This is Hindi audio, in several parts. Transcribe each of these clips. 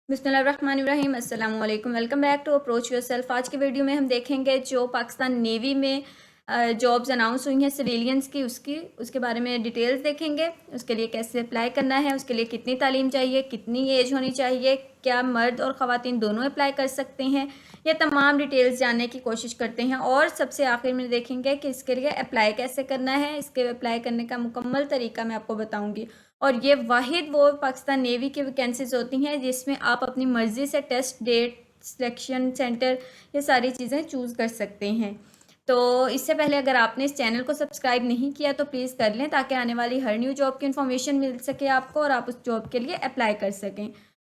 बिस्मिल्लाहिर्रहमानिर्रहीम अस्सलाम वालेकुम। Welcome back to approach yourself. आज की वीडियो में हम देखेंगे जो पाकिस्तान नेवी में जॉब्स अनाउंस हुई हैं सिविलियंस की, उसके बारे में डिटेल्स देखेंगे। उसके लिए कैसे अप्लाई करना है, उसके लिए कितनी तालीम चाहिए, कितनी एज होनी चाहिए, क्या मर्द और ख़वातीन दोनों अप्लाई कर सकते हैं, ये तमाम डिटेल्स जानने की कोशिश करते हैं। और सबसे आखिर में देखेंगे कि इसके लिए अप्लाई कैसे करना है। इसके अप्लाई करने का मुकम्मल तरीका मैं आपको बताऊँगी। और ये वाहिद वो पाकिस्तान नेवी की वैकेंसीज होती हैं जिसमें आप अपनी मर्ज़ी से टेस्ट डेट, सिलेक्शन सेंटर, ये सारी चीज़ें चूज़ कर सकते हैं। तो इससे पहले अगर आपने इस चैनल को सब्सक्राइब नहीं किया तो प्लीज़ कर लें, ताकि आने वाली हर न्यू जॉब की इन्फॉर्मेशन मिल सके आपको और आप उस जॉब के लिए अप्लाई कर सकें।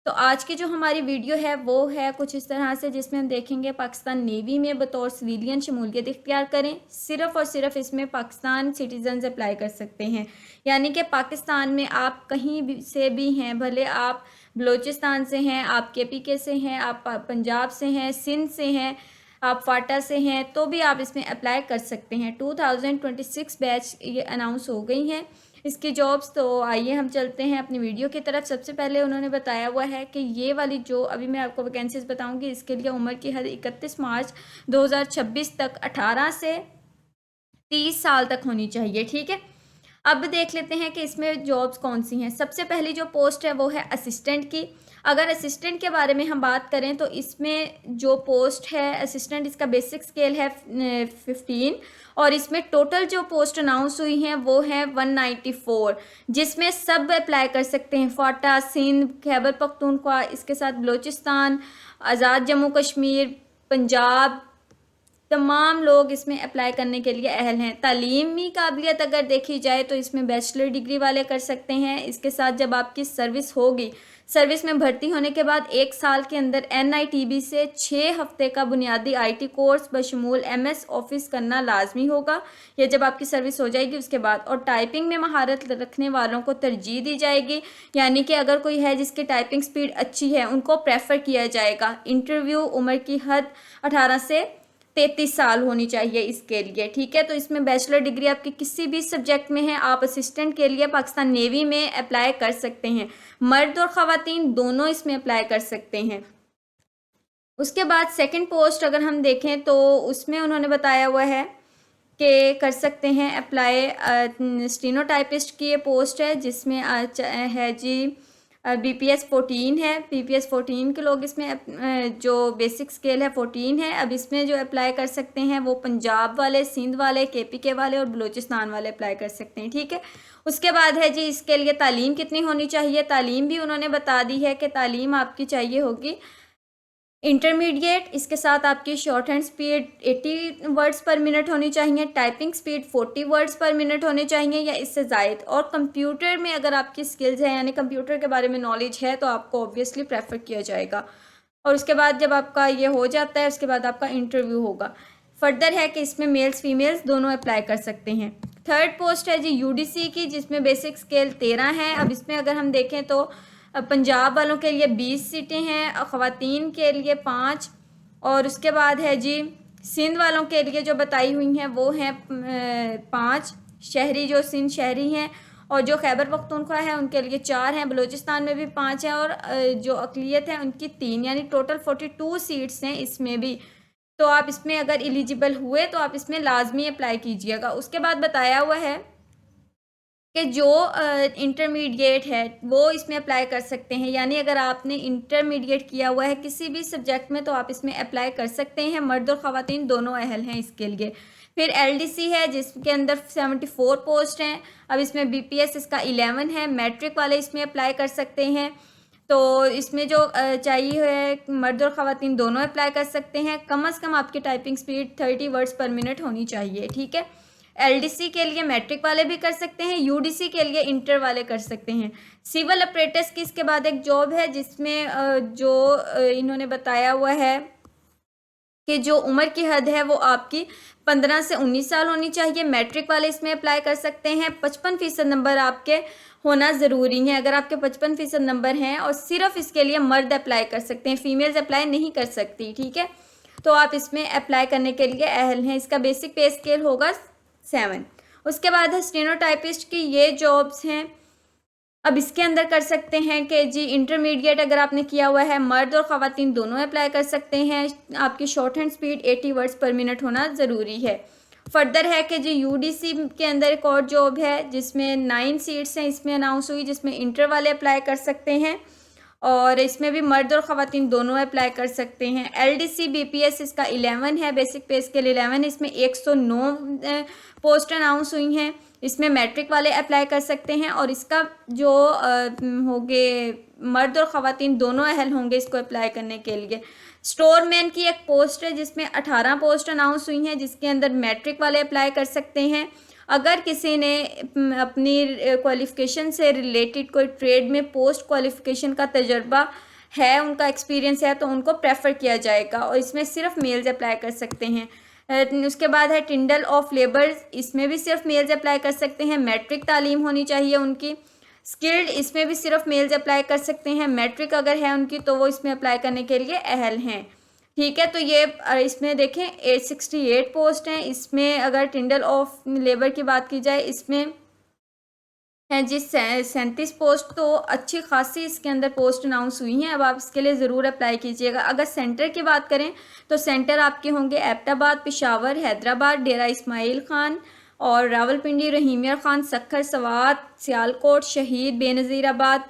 तो आज की जो हमारी वीडियो है वो है कुछ इस तरह से, जिसमें हम देखेंगे पाकिस्तान नेवी में बतौर सिविलियन शमूलियत इख्तियार करें। सिर्फ़ और सिर्फ इसमें पाकिस्तान सिटीजन्स अप्लाई कर सकते हैं, यानी कि पाकिस्तान में आप कहीं भी से भी हैं, भले आप बलूचिस्तान से हैं, आप KPK से हैं, आप पंजाब से हैं, सिंध से हैं, आप फाटा से हैं, तो भी आप इसमें अप्लाई कर सकते हैं। 2026 बैच ये अनाउंस हो गई हैं इसकी जॉब्स। तो आइए हम चलते हैं अपनी वीडियो की तरफ। सबसे पहले उन्होंने बताया हुआ है कि ये वाली जो अभी मैं आपको वैकेंसीज बताऊंगी, इसके लिए उम्र की हद 31 मार्च 2026 तक 18 से 30 साल तक होनी चाहिए। ठीक है, अब देख लेते हैं कि इसमें जॉब्स कौन सी हैं। सबसे पहली जो पोस्ट है वो है असिस्टेंट की। अगर असिस्टेंट के बारे में हम बात करें तो इसमें जो पोस्ट है असिस्टेंट, इसका बेसिक स्केल है 15, और इसमें टोटल जो पोस्ट अनाउंस हुई हैं वो है 194, जिसमें सब अप्लाई कर सकते हैं। फाटा, सिंध, खैबर पख्तूनख्वा, इसके साथ बलूचिस्तान, आज़ाद जम्मू कश्मीर, पंजाब, तमाम लोग इसमें अप्लाई करने के लिए अहल हैं। तालीमी काबिलियत अगर देखी जाए तो इसमें बैचलर डिग्री वाले कर सकते हैं। इसके साथ जब आपकी सर्विस होगी, सर्विस में भर्ती होने के बाद 1 साल के अंदर NITB से 6 हफ्ते का बुनियादी IT कोर्स बशमूल MS ऑफिस करना लाजमी होगा। यह जब आपकी सर्विस हो जाएगी उसके बाद। और टाइपिंग में महारत रखने वालों को तरजीह दी जाएगी, यानी कि अगर कोई है जिसकी टाइपिंग स्पीड अच्छी है उनको प्रेफर किया जाएगा। इंटरव्यू उम्र की हद 18 से 33 साल होनी चाहिए इसके लिए। ठीक है, तो इसमें बैचलर डिग्री आपकी किसी भी सब्जेक्ट में है, आप असिस्टेंट के लिए पाकिस्तान नेवी में अप्लाई कर सकते हैं। मर्द और ख़वातीन दोनों इसमें अप्लाई कर सकते हैं। उसके बाद सेकंड पोस्ट अगर हम देखें तो उसमें उन्होंने बताया हुआ है कि कर सकते हैं अप्लाई स्टीनोटाइपिस्ट की ये पोस्ट है, जिसमें है जी BPS 14 है। BPS 14 के लोग इसमें जो बेसिक स्केल है 14 है। अब इसमें जो अप्लाई कर सकते हैं वो पंजाब वाले, सिंध वाले, KPK वाले और बलूचिस्तान वाले अप्लाई कर सकते हैं। ठीक है, उसके बाद है जी इसके लिए तालीम कितनी होनी चाहिए। तालीम भी उन्होंने बता दी है कि तालीम आपकी चाहिए होगी इंटरमीडिएट। इसके साथ आपकी शॉर्ट हैंड स्पीड 80 वर्ड्स पर मिनट होनी चाहिए, टाइपिंग स्पीड 40 वर्ड्स पर मिनट होने चाहिए या इससे ज़ायद। और कंप्यूटर में अगर आपकी स्किल्स हैं, यानी कंप्यूटर के बारे में नॉलेज है, तो आपको ऑब्वियसली प्रेफर किया जाएगा। और उसके बाद जब आपका ये हो जाता है उसके बाद आपका इंटरव्यू होगा। फर्दर है कि इसमें मेल्स फीमेल्स दोनों अप्लाई कर सकते हैं। थर्ड पोस्ट है जी UDC की, जिसमें बेसिक स्केल 13 है। अब इसमें अगर हम देखें तो पंजाब वालों के लिए 20 सीटें हैं, ख़वातीन के लिए 5, और उसके बाद है जी सिंध वालों के लिए जो बताई हुई हैं वो हैं 5 शहरी, जो सिंध शहरी हैं, और जो खैबर पख्तूनख्वा है उनके लिए 4 हैं। बलूचिस्तान में भी 5 हैं, और जो अक़लियत है उनकी 3, यानी टोटल 42 सीट्स हैं इसमें भी। तो आप इसमें अगर एलिजिबल हुए तो आप इसमें लाजमी अप्लाई कीजिएगा। उसके बाद बताया हुआ है कि जो इंटरमीडिएट है वो इसमें अप्लाई कर सकते हैं, यानी अगर आपने इंटरमीडिएट किया हुआ है किसी भी सब्जेक्ट में तो आप इसमें अप्लाई कर सकते हैं। मर्द और ख़वातीन दोनों अहल हैं इसके लिए। फिर LDC है जिसके अंदर 74 पोस्ट हैं। अब इसमें BPS इसका 11 है। मैट्रिक वाले इसमें अप्लाई कर सकते हैं। तो इसमें जो चाहिए है मर्द और ख़वातीन दोनों अप्लाई कर सकते हैं। कम से कम आपकी टाइपिंग स्पीड 30 वर्ड्स पर मिनट होनी चाहिए। ठीक है, LDC के लिए मैट्रिक वाले भी कर सकते हैं, UDC के लिए इंटर वाले कर सकते हैं। सिविल ऑपरेटर्स की इसके बाद एक जॉब है जिसमें जो इन्होंने बताया हुआ है कि जो उम्र की हद है वो आपकी 15 से 19 साल होनी चाहिए। मैट्रिक वाले इसमें अप्लाई कर सकते हैं। 55% नंबर आपके होना ज़रूरी है। अगर आपके 55% नंबर हैं, और सिर्फ इसके लिए मर्द अप्लाई कर सकते हैं, फीमेल्स अप्लाई नहीं कर सकती। ठीक है, तो आप इसमें अप्लाई करने के लिए अहल हैं। इसका बेसिक पे स्केल होगा 7। उसके बाद है स्टेनोटाइपिस्ट की ये जॉब्स हैं अब इसके अंदर कर सकते हैं कि जी इंटरमीडिएट अगर आपने किया हुआ है, मर्द और ख़वातीन दोनों अप्लाई कर सकते हैं। आपकी शॉर्ट हैंड स्पीड 80 वर्ड्स पर मिनट होना ज़रूरी है। फर्दर है कि जी यूडीसी के अंदर एक और जॉब है जिसमें 9 सीट्स हैं, इसमें अनाउंस हुई, जिसमें इंटर वाले अप्लाई कर सकते हैं और इसमें भी मर्द और ख़वातीन दोनों अप्लाई कर सकते हैं। एलडीसी बीपीएस इसका 11 है, बेसिक पे स्केल 11, इसमें 109 पोस्ट अनाउंस हुई हैं। इसमें मैट्रिक वाले अप्लाई कर सकते हैं और इसका जो होंगे मर्द और ख़वातीन दोनों अहल होंगे इसको अप्लाई करने के लिए। स्टोरमैन की एक पोस्ट है जिसमें 18 पोस्ट अनाउंस हुई हैं, जिसके अंदर मैट्रिक वाले अप्लाई कर सकते हैं। अगर किसी ने अपनी क्वालिफ़िकेशन से रिलेटेड कोई ट्रेड में पोस्ट क्वालिफ़िकेशन का तजर्बा है, उनका एक्सपीरियंस है, तो उनको प्रेफर किया जाएगा और इसमें सिर्फ मेल्स अप्लाई कर सकते हैं। उसके बाद है टिंडल ऑफ लेबर, इसमें भी सिर्फ मेल्स अप्लाई कर सकते हैं। मैट्रिक तालीम होनी चाहिए उनकी। स्किल्ड, इसमें भी सिर्फ मेल्स अप्लाई कर सकते हैं। मैट्रिक अगर है उनकी तो वो इसमें अप्लाई करने के लिए अहल हैं। ठीक है, तो ये इसमें देखें 868 पोस्ट हैं। इसमें अगर टिंडल ऑफ लेबर की बात की जाए, इसमें है जी 37 पोस्ट, तो अच्छी खासी इसके अंदर पोस्ट अनाउंस हुई हैं। अब आप इसके लिए ज़रूर अप्लाई कीजिएगा। अगर सेंटर की बात करें तो सेंटर आपके होंगे एबटाबाद, पेशावर, हैदराबाद, डेरा इस्माइल ख़ान और रावलपिंडी, रहीमिया ख़ान, सक्खर, सवात, सियालकोट, शहीद, बेनज़ीराबाद,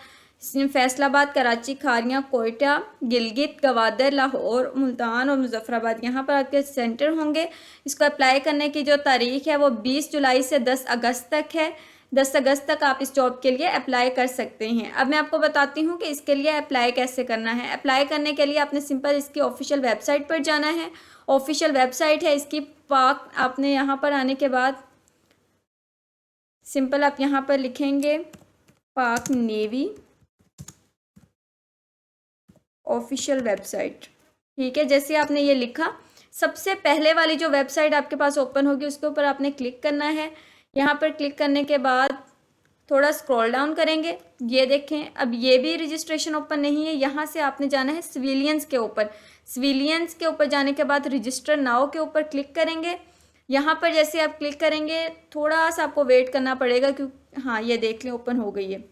फैसलाबाद, कराची, खारियाँ, कोयटा, गिलगित, गवादर, लाहौर, मुल्तान और मुजफ्फराबाद, यहाँ पर आपके सेंटर होंगे। इसको अप्लाई करने की जो तारीख़ है वो 20 जुलाई से 10 अगस्त तक है। 10 अगस्त तक आप इस जॉब के लिए अप्लाई कर सकते हैं। अब मैं आपको बताती हूँ कि इसके लिए अप्लाई कैसे करना है। अप्लाई करने के लिए आपने सिंपल इसकी ऑफिशियल वेबसाइट पर जाना है। ऑफिशियल वेबसाइट है इसकी पाक। आपने यहाँ पर आने के बाद सिंपल आप यहाँ पर लिखेंगे पाक नेवी ऑफिशियल वेबसाइट। ठीक है, जैसे आपने ये लिखा, सबसे पहले वाली जो वेबसाइट आपके पास ओपन होगी उसके ऊपर आपने क्लिक करना है। यहाँ पर क्लिक करने के बाद थोड़ा स्क्रॉल डाउन करेंगे, ये देखें अब ये भी रजिस्ट्रेशन ओपन नहीं है। यहाँ से आपने जाना है सिविलियंस के ऊपर। सिविलियंस के ऊपर जाने के बाद रजिस्टर नाउ के ऊपर क्लिक करेंगे। यहाँ पर जैसे आप क्लिक करेंगे थोड़ा सा आपको वेट करना पड़ेगा क्योंकि हाँ ये देख लें ओपन हो गई है।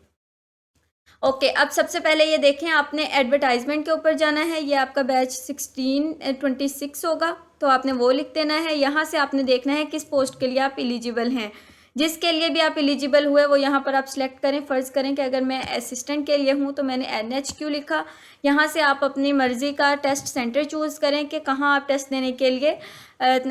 ओके, अब सबसे पहले ये देखें आपने एडवर्टाइजमेंट के ऊपर जाना है। ये आपका बैच 1626 होगा, तो आपने वो लिख देना है। यहाँ से आपने देखना है किस पोस्ट के लिए आप एलिजिबल हैं। जिसके लिए भी आप एलिजिबल हुए वो यहाँ पर आप सिलेक्ट करें। फ़र्ज़ करें कि अगर मैं असिस्टेंट के लिए हूँ तो मैंने NHQ लिखा। यहाँ से आप अपनी मर्ज़ी का टेस्ट सेंटर चूज़ करें कि कहाँ आप टेस्ट देने के लिए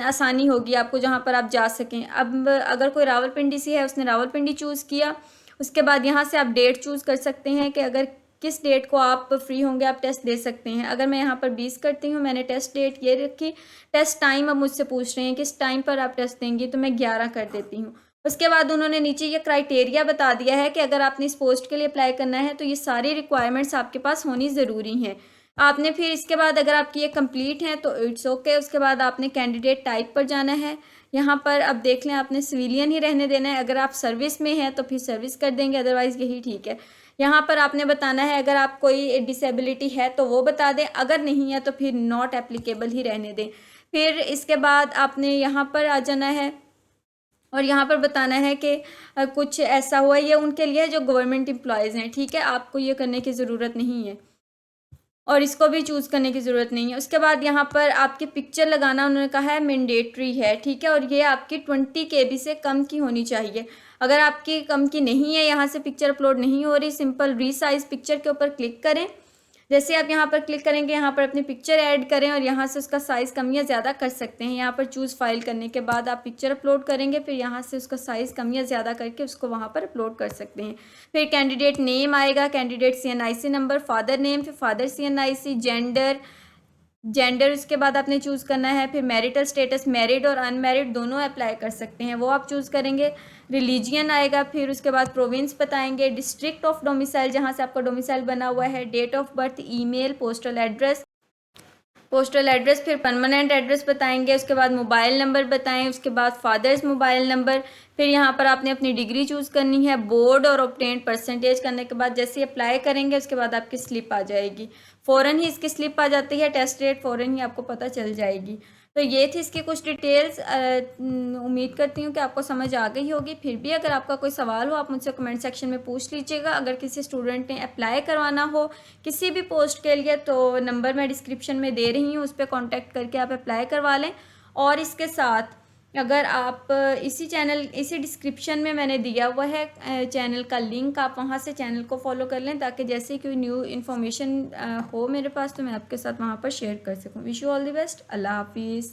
आसानी होगी आपको, जहाँ पर आप जा सकें। अब अगर कोई रावलपिंडी से है उसने रावलपिंडी चूज़ किया। उसके बाद यहाँ से आप डेट चूज़ कर सकते हैं कि अगर किस डेट को आप फ्री होंगे आप टेस्ट दे सकते हैं। अगर मैं यहाँ पर 20 करती हूँ, मैंने टेस्ट डेट ये रखी। टेस्ट टाइम अब मुझसे पूछ रहे हैं किस टाइम पर आप टेस्ट देंगी, तो मैं 11 कर देती हूँ। उसके बाद उन्होंने नीचे ये क्राइटेरिया बता दिया है कि अगर आपने इस पोस्ट के लिए अप्लाई करना है तो ये सारी रिक्वायरमेंट्स आपके पास होनी ज़रूरी हैं। आपने फिर इसके बाद अगर आपकी ये कंप्लीट हैं तो इट्स ओके। उसके बाद आपने कैंडिडेट टाइप पर जाना है। यहाँ पर अब देख लें आपने सिविलियन ही रहने देना है। अगर आप सर्विस में हैं तो फिर सर्विस कर देंगे, अदरवाइज़ यही ठीक है। यहाँ पर आपने बताना है अगर आप कोई डिसेबिलिटी है तो वो बता दें, अगर नहीं है तो फिर नॉट एप्लीकेबल ही रहने दें। फिर इसके बाद आपने यहाँ पर आ जाना है और यहाँ पर बताना है कि कुछ ऐसा हुआ, ये उनके लिए जो गवर्नमेंट एम्प्लॉयज़ हैं। ठीक है, आपको ये करने की ज़रूरत नहीं है और इसको भी चूज़ करने की ज़रूरत नहीं है। उसके बाद यहाँ पर आपकी पिक्चर लगाना उन्होंने कहा है मैंडेटरी है। ठीक है, और ये आपकी 20 KB से कम की होनी चाहिए। अगर आपकी कम की नहीं है, यहाँ से पिक्चर अपलोड नहीं हो रही, सिंपल रीसाइज पिक्चर के ऊपर क्लिक करें। जैसे आप यहाँ पर क्लिक करेंगे यहाँ पर अपनी पिक्चर ऐड करें और यहाँ से उसका साइज़ कम या ज़्यादा कर सकते हैं। यहाँ पर चूज़ फाइल करने के बाद आप पिक्चर अपलोड करेंगे, फिर यहाँ से उसका साइज़ कम या ज़्यादा करके उसको वहाँ पर अपलोड कर सकते हैं। फिर कैंडिडेट नेम आएगा, candidate CNIC number, father name, फिर फादर CNIC, जेंडर उसके बाद आपने चूज़ करना है। फिर मैरिटल स्टेटस, मैरिड और अनमैरिड दोनों अप्लाई कर सकते हैं, वो आप चूज़ करेंगे। रिलीजियन आएगा, फिर उसके बाद प्रोविंस बताएंगे, डिस्ट्रिक्ट ऑफ डोमिसाइल जहाँ से आपका डोमिसाइल बना हुआ है, date of birth, email, postal address, फिर परमानेंट एड्रेस बताएंगे। उसके बाद मोबाइल नंबर बताएं, उसके बाद फादर्स मोबाइल नंबर। फिर यहाँ पर आपने अपनी डिग्री चूज़ करनी है, बोर्ड और ऑब्टेन्ड परसेंटेज करने के बाद जैसे अप्लाई करेंगे उसके बाद आपकी स्लिप आ जाएगी। फ़ौरन ही इसकी स्लिप आ जाती है, टेस्ट डेट फ़ौरन ही आपको पता चल जाएगी। तो ये थी इसकी कुछ डिटेल्स। उम्मीद करती हूँ कि आपको समझ आ गई होगी। फिर भी अगर आपका कोई सवाल हो आप मुझसे कमेंट सेक्शन में पूछ लीजिएगा। अगर किसी स्टूडेंट ने अप्लाई करवाना हो किसी भी पोस्ट के लिए तो नंबर मैं डिस्क्रिप्शन में दे रही हूँ, उस पर कॉन्टैक्ट करके आप अप्लाई करवा लें। और इसके साथ अगर आप इसी डिस्क्रिप्शन में मैंने दिया हुआ है चैनल का लिंक, आप वहाँ से चैनल को फॉलो कर लें ताकि जैसे ही कोई न्यू इन्फॉर्मेशन हो मेरे पास तो मैं आपके साथ वहाँ पर शेयर कर सकूँ। Wish you all the best. अल्लाह हाफिज़।